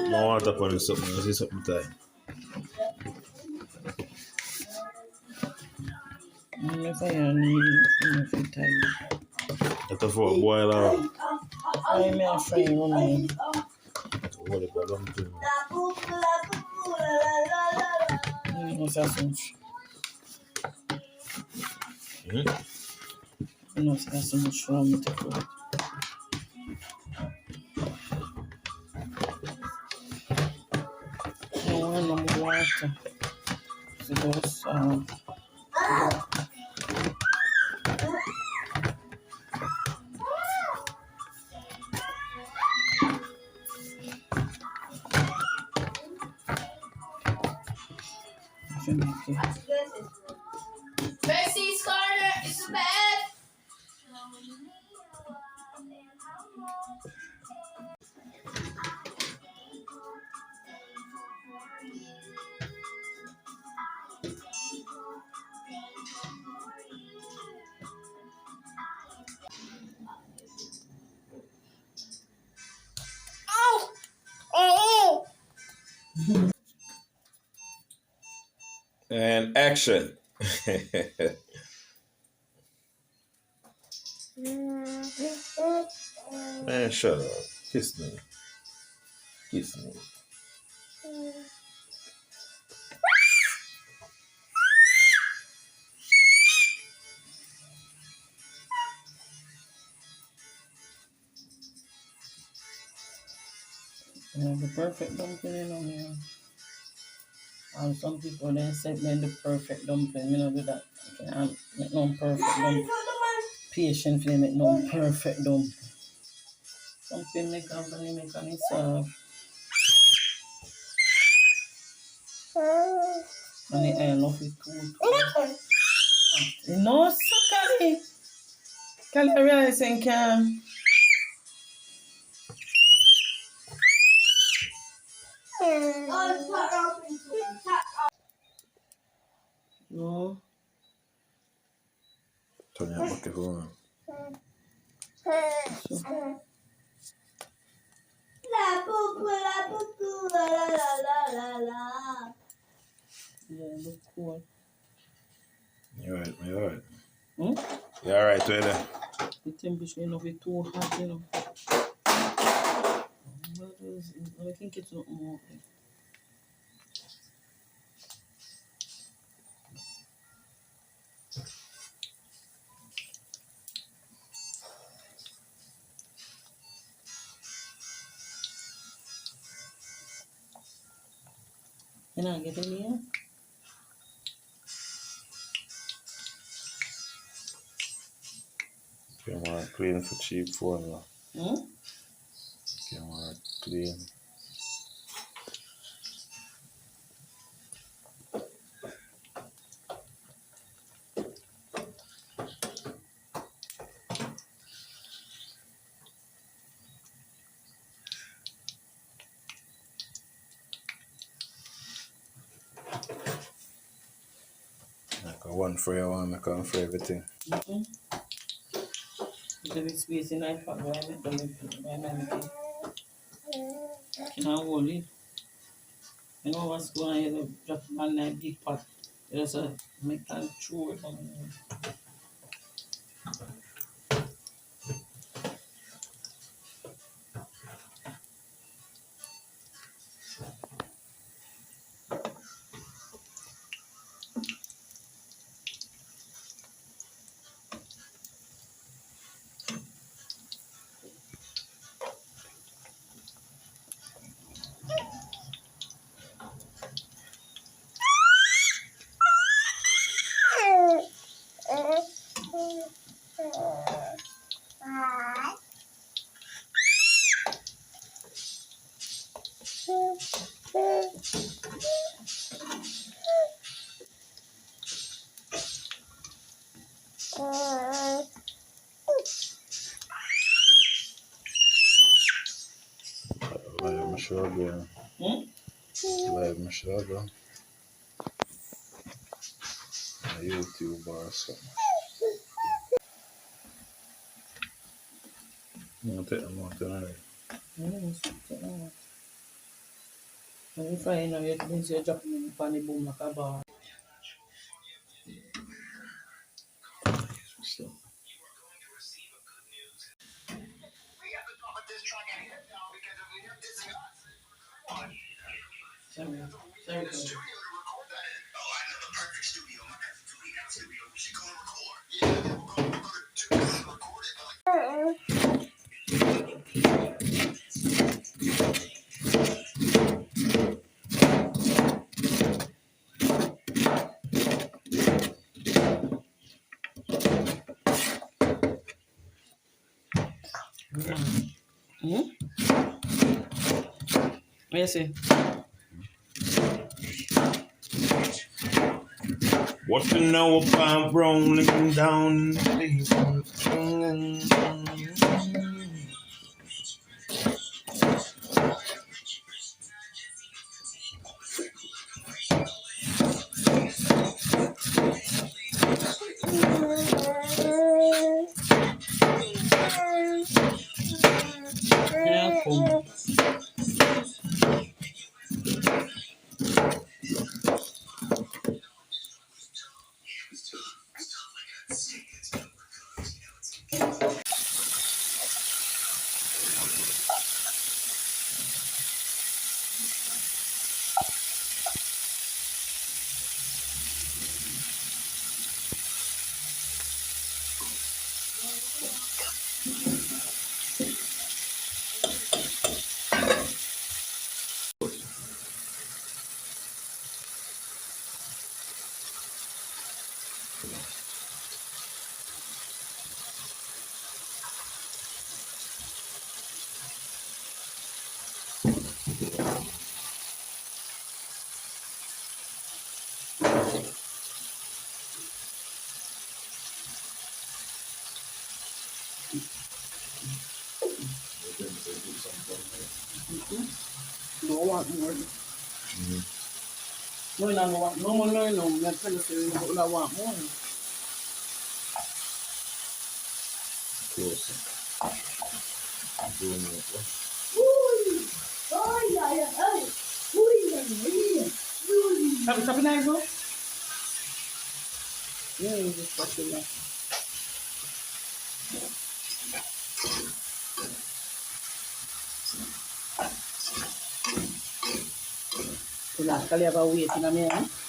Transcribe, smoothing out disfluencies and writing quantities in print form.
No water for something. I see something time. If I need if you time. That's for boil out. I may have fried running. What about dumpling? What's that so much? You know, that's so much wrong with the food. I want no more water. So those, Bessie's corner is bad. And action. Man, shut up. Kiss me. Kiss me. the perfect dumpling, you know, man. And some people then say when the perfect dumpling, you know, do that. You can't make no perfect dumpling. Patient for make no perfect dumpling. Something make up and you make on itself. And I love it too. No, so Kali. Kali realizing can. No. Turn your back if you want. Yeah, look cool. You're right, man. You're right. Hmm? You're all right, Taylor. The temperature is not too hot, you know. I think it's not more. You know, get in here? You want to clean for cheap phone. Hmm? You want to clean. Like a one for you, one make one for everything. Mm-hmm. There is space in my pot where I make them. Can I hold it? You know what's going on? You drop it on that big pot. You just make them chew it on. Live Michelle. Live Michelle. YouTube or something. I'm gonna take them out tonight. When you fry now, you're dropping in the pan, the boom like a bar. So, Sorry. Sorry. Hmm? What you say? What you know about rolling down the Yeah, cool. Don't want more. No, you don't want no more, no. I'm trying to say you don't want more. close. Doing it. Have you nice, no? Yeah, you just fuck it up. So, last, you have a wait in a minute.